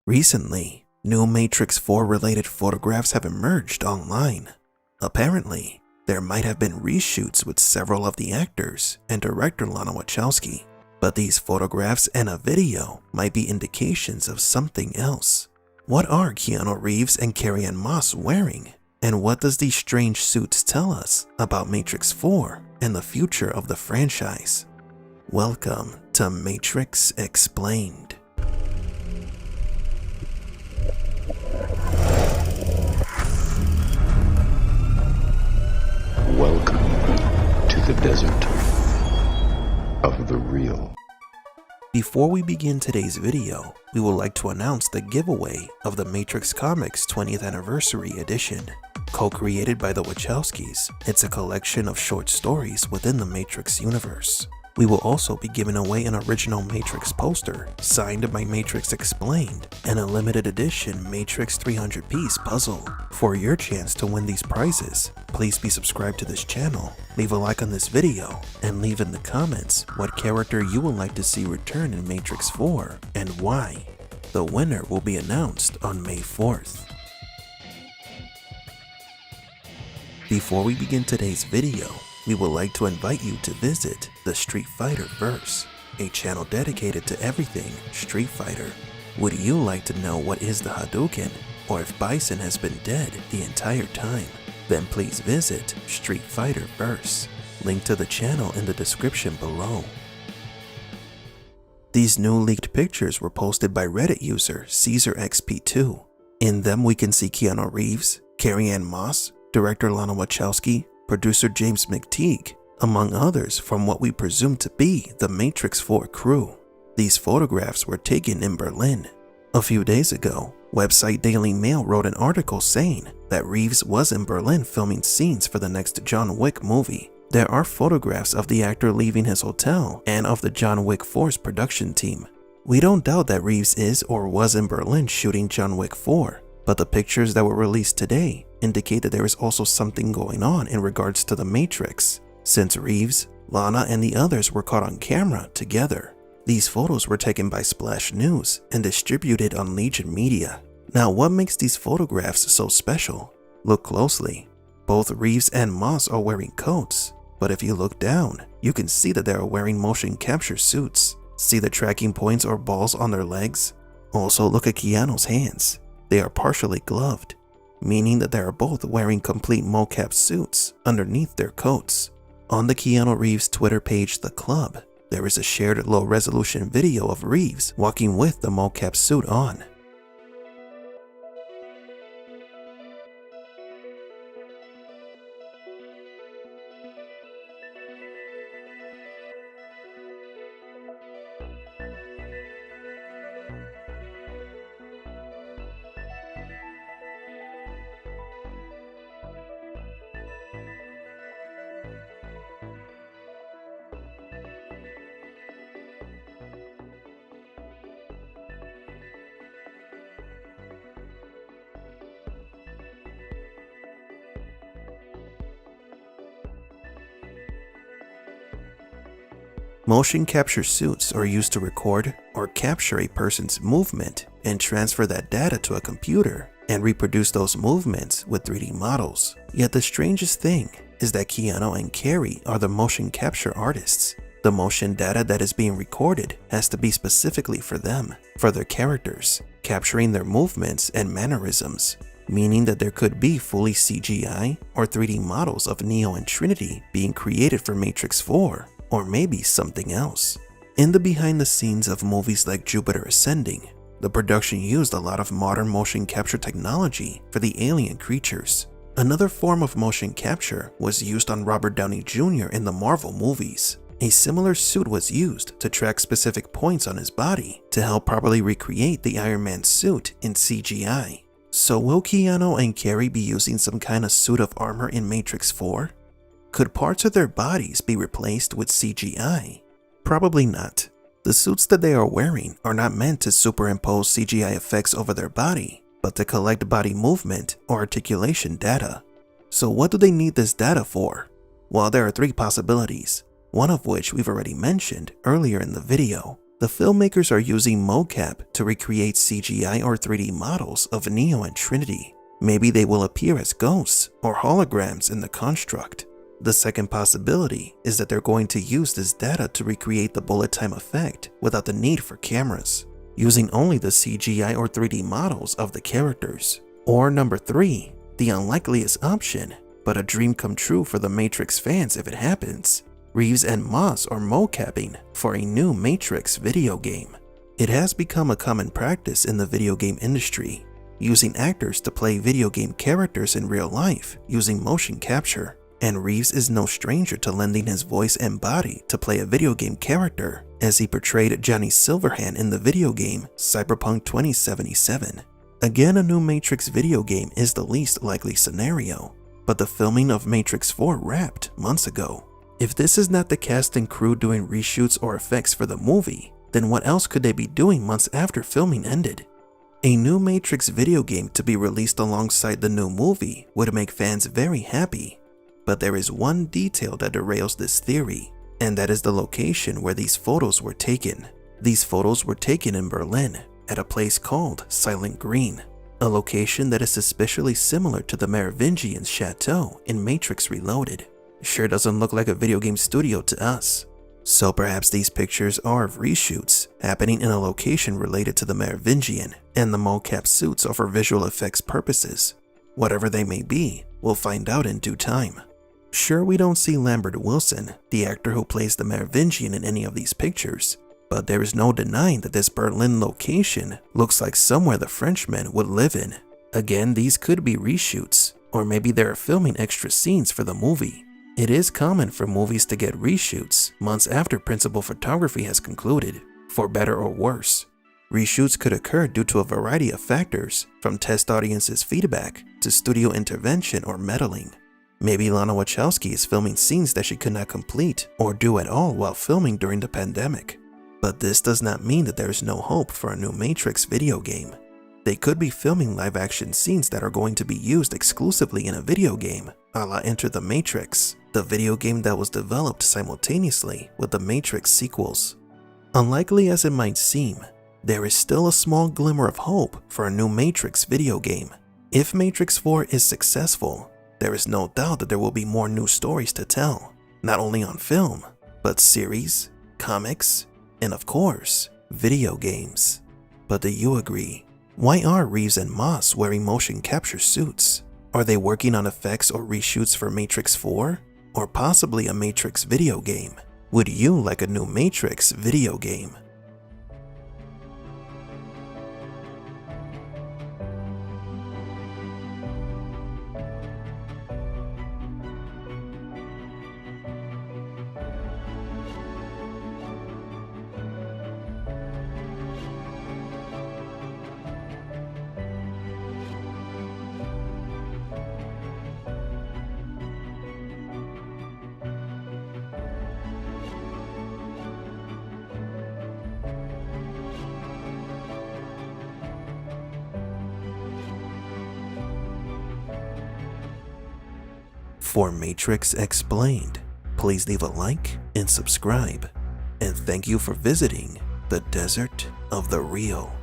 Recently, new Matrix 4 related photographs have emerged online. Apparently, there might have been reshoots with several of the actors and director Lana Wachowski, but these photographs and a video might be indications of something else. What are Keanu Reeves and Carrie-Anne Moss wearing? And what does these strange suits tell us about Matrix 4 and the future of the franchise? Welcome to Matrix Explained. Welcome to the desert of the real. Before we begin today's video, we would like to announce the giveaway of the Matrix Comics 20th Anniversary Edition. Co-created by the Wachowskis, it's a collection of short stories within the Matrix universe. We will also be giving away an original Matrix poster signed by Matrix Explained and a limited edition Matrix 300-piece puzzle. For your chance to win these prizes, please be subscribed to this channel, leave a like on this video, and leave in the comments what character you would like to see return in Matrix 4 and why. The winner will be announced on May 4th. Before we begin today's video, we would like to invite you to visit the Street Fighter Verse, a channel dedicated to everything Street Fighter. Would you like to know what is the Hadouken, or if Bison has been dead the entire time? Then please visit Street Fighter Verse. Link to the channel in the description below. These new leaked pictures were posted by Reddit user CaesarXP2. In them we can see Keanu Reeves, Carrie-Anne Moss, director Lana Wachowski, producer James McTeague, among others from what we presume to be the Matrix 4 crew. These photographs were taken in Berlin. A few days ago, website Daily Mail wrote an article saying that Reeves was in Berlin filming scenes for the next John Wick movie. There are photographs of the actor leaving his hotel and of the John Wick 4's production team. We don't doubt that Reeves is or was in Berlin shooting John Wick 4, but the pictures that were released today indicate that there is also something going on in regards to the Matrix, since Reeves, Lana, and the others were caught on camera together. These photos were taken by Splash News and distributed on Legion Media. Now, what makes these photographs so special? Look closely. Both Reeves and Moss are wearing coats, but if you look down, you can see that they are wearing motion capture suits. See the tracking points or balls on their legs? Also, look at Keanu's hands. They are partially gloved, meaning that they are both wearing complete mocap suits underneath their coats. On the Keanu Reeves Twitter page, The Club, there is a shared low-resolution video of Reeves walking with the mocap suit on. Motion capture suits are used to record or capture a person's movement and transfer that data to a computer and reproduce those movements with 3D models. Yet the strangest thing is that Keanu and Carrie are the motion capture artists. The motion data that is being recorded has to be specifically for them, for their characters, capturing their movements and mannerisms, meaning that there could be fully CGI or 3D models of Neo and Trinity being created for Matrix 4. Or maybe something else. In the behind the scenes of movies like Jupiter Ascending, the production used a lot of modern motion capture technology for the alien creatures. Another form of motion capture was used on Robert Downey Jr. in the Marvel movies. A similar suit was used to track specific points on his body to help properly recreate the Iron Man suit in CGI. So will Keanu and Carrie be using some kind of suit of armor in Matrix 4? Could parts of their bodies be replaced with CGI? Probably not. The suits that they are wearing are not meant to superimpose CGI effects over their body, but to collect body movement or articulation data. So what do they need this data for? Well, there are three possibilities, one of which we've already mentioned earlier in the video. The filmmakers are using mocap to recreate CGI or 3D models of Neo and Trinity. Maybe they will appear as ghosts or holograms in the construct. The second possibility is that they're going to use this data to recreate the bullet time effect without the need for cameras, using only the CGI or 3D models of the characters. Or number 3, the unlikeliest option, but a dream come true for the Matrix fans if it happens. Reeves and Moss are mocapping for a new Matrix video game. It has become a common practice in the video game industry, using actors to play video game characters in real life using motion capture. And Reeves is no stranger to lending his voice and body to play a video game character, as he portrayed Johnny Silverhand in the video game Cyberpunk 2077. Again, a new Matrix video game is the least likely scenario, but the filming of Matrix 4 wrapped months ago. If this is not the cast and crew doing reshoots or effects for the movie, then what else could they be doing months after filming ended? A new Matrix video game to be released alongside the new movie would make fans very happy. But there is one detail that derails this theory, and that is the location where these photos were taken. These photos were taken in Berlin, at a place called Silent Green, a location that is suspiciously similar to the Merovingian chateau in Matrix Reloaded. Sure doesn't look like a video game studio to us. So perhaps these pictures are of reshoots happening in a location related to the Merovingian, and the mocap suits are for visual effects purposes. Whatever they may be, we'll find out in due time. Sure, we don't see Lambert Wilson, the actor who plays the Merovingian, in any of these pictures, but there is no denying that this Berlin location looks like somewhere the Frenchmen would live in. Again, these could be reshoots, or maybe they are filming extra scenes for the movie. It is common for movies to get reshoots months after principal photography has concluded, for better or worse. Reshoots could occur due to a variety of factors, from test audiences' feedback to studio intervention or meddling. Maybe Lana Wachowski is filming scenes that she could not complete or do at all while filming during the pandemic. But this does not mean that there is no hope for a new Matrix video game. They could be filming live-action scenes that are going to be used exclusively in a video game, a la Enter the Matrix, the video game that was developed simultaneously with the Matrix sequels. Unlikely as it might seem, there is still a small glimmer of hope for a new Matrix video game. If Matrix 4 is successful, there is no doubt that there will be more new stories to tell, not only on film, but series, comics, and of course, video games. But do you agree? Why are Reeves and Moss wearing motion capture suits? Are they working on effects or reshoots for Matrix 4? Or possibly a Matrix video game? Would you like a new Matrix video game? For Matrix Explained, please leave a like and subscribe. And thank you for visiting the Desert of the Real.